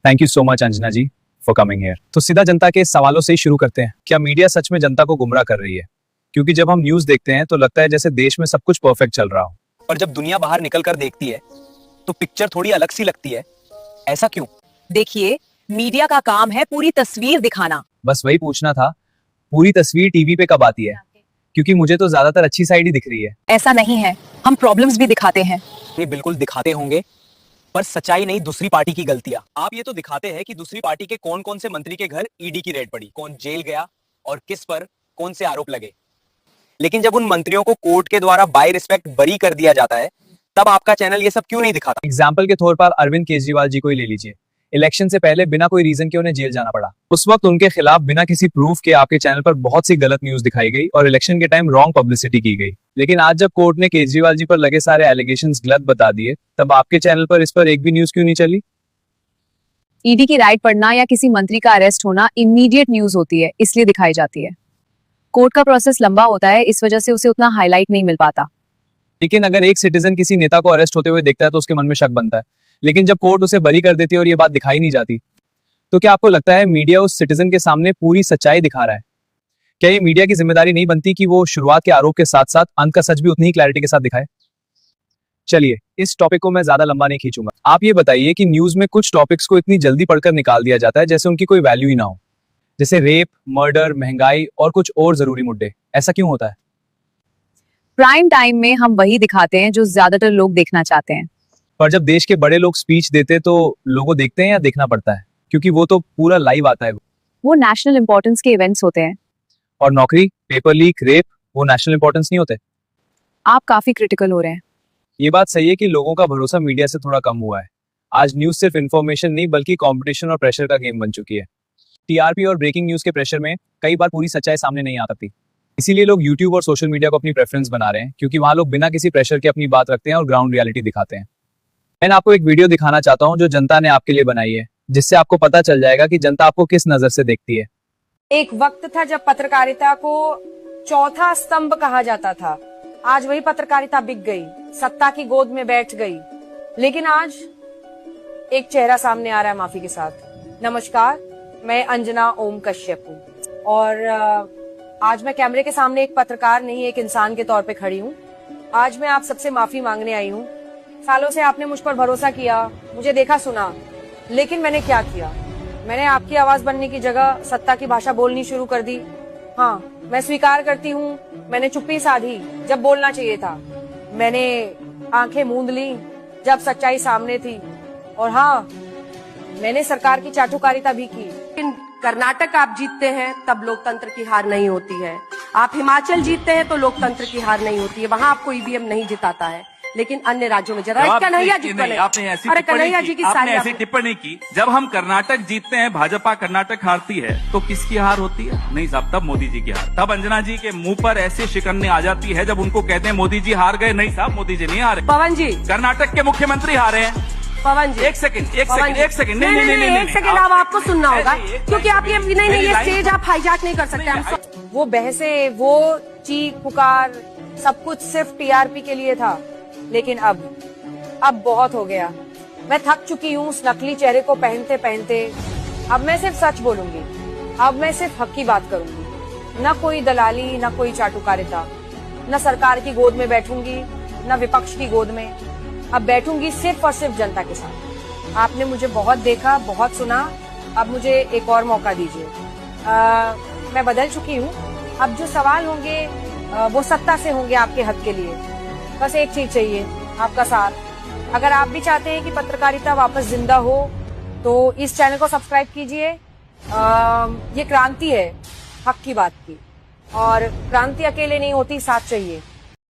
Thank you so much Anjana ji for coming here. तो सीधा जनता के सवालों से ही शुरू करते हैं। क्या मीडिया सच में जनता को गुमराह कर रही है? क्योंकि जब हम न्यूज देखते हैं तो लगता है जैसे देश में सब कुछ परफेक्ट चल रहा हो, और जब दुनिया बाहर निकल कर देखती है तो पिक्चर थोड़ी अलग सी लगती है। ऐसा क्यों? देखिए, मीडिया का काम है पूरी तस्वीर दिखाना। बस वही पूछना था, पूरी तस्वीर टीवी पे कब आती है? क्योंकि मुझे तो ज्यादातर अच्छी साइड ही दिख रही है। ऐसा नहीं है, हम प्रॉब्लम्स भी दिखाते हैं। ये बिल्कुल दिखाते होंगे, पर सच्चाई नहीं दूसरी पार्टी की गलतियां। आप ये तो दिखाते हैं कि दूसरी पार्टी के कौन कौन से मंत्री के घर ईडी की रेड पड़ी, कौन जेल गया और किस पर कौन से आरोप लगे। लेकिन जब उन मंत्रियों को कोर्ट के द्वारा बाय रिस्पेक्ट बरी कर दिया जाता है, तब आपका चैनल ये सब क्यों नहीं दिखाता? एग्जाम्पल के तौर पर अरविंद केजरीवाल जी को ही ले लीजिए। इलेक्शन से पहले बिना कोई रीजन के उन्हें जेल जाना पड़ा। उस वक्त उनके खिलाफ बिना किसी प्रूफ के आपके चैनल पर बहुत सी गलत न्यूज दिखाई गई और इलेक्शन के टाइम रॉन्ग पब्लिसिटी की गई। लेकिन आज जब कोर्ट ने केजरीवाल जी पर लगे सारे एलिगेशंस गलत बता दिए, तब आपके चैनल पर इस पर एक भी न्यूज क्यों नहीं चली? ईडी की राइड पड़ना या किसी मंत्री का अरेस्ट होना इमीडिएट न्यूज होती है, इसलिए दिखाई जाती है। कोर्ट का प्रोसेस लंबा होता है, इस वजह से उसे उतना हाईलाइट नहीं मिल पाता। लेकिन अगर एक सिटीजन किसी नेता को अरेस्ट होते हुए देखता है तो उसके मन में शक बनता है। लेकिन जब कोर्ट उसे बरी कर देती है और ये बात दिखाई नहीं जाती, तो क्या आपको लगता है मीडिया उस सिटीजन के सामने पूरी सच्चाई दिखा रहा है? क्या ये मीडिया की जिम्मेदारी नहीं बनती कि वो शुरुआत के आरोप के साथ साथ अंत का सच भी उतनी ही क्लैरिटी के साथ दिखाए? चलिए, इस टॉपिक को मैं ज्यादा लंबा नहीं खींचूंगा। आप ये बताइए कि न्यूज में कुछ टॉपिक्स को इतनी जल्दी पढ़कर निकाल दिया जाता है जैसे उनकी कोई वैल्यू ही ना हो, जैसे रेप, मर्डर, महंगाई और कुछ और जरूरी मुद्दे। ऐसा क्यों होता है? प्राइम टाइम में हम वही दिखाते हैं जो ज्यादातर लोग देखना चाहते हैं। पर जब देश के बड़े लोग स्पीच देते तो लोगों देखते हैं या देखना पड़ता है? क्योंकि वो तो पूरा लाइव आता है। वो नेशनल इंपॉर्टेंस के इवेंट्स होते हैं। और नौकरी, पेपर लीक, रेप, वो नेशनल इंपॉर्टेंस नहीं होते? आप काफी क्रिटिकल हो रहे हैं। ये बात सही है कि लोगों का भरोसा मीडिया से थोड़ा कम हुआ है। आज न्यूज सिर्फ इन्फॉर्मेशन नहीं बल्कि कंपटीशन और प्रेशर का गेम बन चुकी है। टीआरपी और ब्रेकिंग न्यूज के प्रेशर में कई बार पूरी सच्चाई सामने नहीं आ सकती। इसीलिए लोग यूट्यूब और सोशल मीडिया को अपनी प्रेफरेंस बना रहे हैं, क्योंकि वहां लोग बिना किसी प्रेशर के अपनी बात रखते हैं और ग्राउंड रियलिटी दिखाते हैं। मैं आपको एक वीडियो दिखाना चाहता हूं जो जनता ने आपके लिए बनाई है, जिससे आपको पता चल जाएगा कि जनता आपको किस नजर से देखती है। एक वक्त था जब पत्रकारिता को चौथा स्तंभ कहा जाता था। आज वही पत्रकारिता बिक गई, सत्ता की गोद में बैठ गई। लेकिन आज एक चेहरा सामने आ रहा है, माफी के साथ। नमस्कार, मैं अंजना ओम कश्यप हूँ और आज मैं कैमरे के सामने एक पत्रकार नहीं, एक इंसान के तौर पे खड़ी हूँ। आज मैं आप सबसे माफी मांगने आई हूँ। सालों से आपने मुझ पर भरोसा किया, मुझे देखा सुना, लेकिन मैंने क्या किया? मैंने आपकी आवाज बनने की जगह सत्ता की भाषा बोलनी शुरू कर दी। हाँ, मैं स्वीकार करती हूँ, मैंने चुप्पी साधी जब बोलना चाहिए था। मैंने आंखें मूंद ली जब सच्चाई सामने थी। और हाँ, मैंने सरकार की चाटुकारिता भी की। लेकिन कर्नाटक आप जीतते हैं तब लोकतंत्र की हार नहीं होती है। आप हिमाचल जीतते हैं तो लोकतंत्र की हार नहीं होती है। वहाँ आपको ईवीएम नहीं जिताता है, लेकिन अन्य राज्यों में जरा कन्हैया जी आपने ऐसी टिप्पणी की, जब हम कर्नाटक जीतते हैं, भाजपा कर्नाटक हारती है, तो किसकी हार होती है? नहीं साहब, तब मोदी जी की हार। तब अंजना जी के मुंह पर ऐसी शिकन्नी आ जाती है जब उनको कहते हैं मोदी जी हार गए। नहीं साहब, मोदी जी नहीं हारे। पवन जी, कर्नाटक के मुख्यमंत्री हारे हैं। पवन जी, एक सेकंड नहीं, एक सेकंड अब आपको सुनना होगा, क्योंकि आप ये स्टेज आप हाईजैक नहीं कर सकते। वो बहसे, वो चीख पुकार, सब कुछ सिर्फ टीआरपी के लिए था। लेकिन अब बहुत हो गया। मैं थक चुकी हूँ उस नकली चेहरे को पहनते पहनते। अब मैं सिर्फ सच बोलूंगी, अब मैं सिर्फ हक की बात करूंगी। न कोई दलाली, न कोई चाटुकारिता, न सरकार की गोद में बैठूंगी, न विपक्ष की गोद में। अब बैठूंगी सिर्फ और सिर्फ जनता के साथ। आपने मुझे बहुत देखा, बहुत सुना, अब मुझे एक और मौका दीजिए। मैं बदल चुकी हूँ। अब जो सवाल होंगे वो सत्ता से होंगे आपके हक के लिए। बस एक चीज चाहिए, आपका साथ। अगर आप भी चाहते हैं कि पत्रकारिता वापस जिंदा हो तो इस चैनल को सब्सक्राइब कीजिए। ये क्रांति है हक की बात की, और क्रांति अकेले नहीं होती, साथ चाहिए।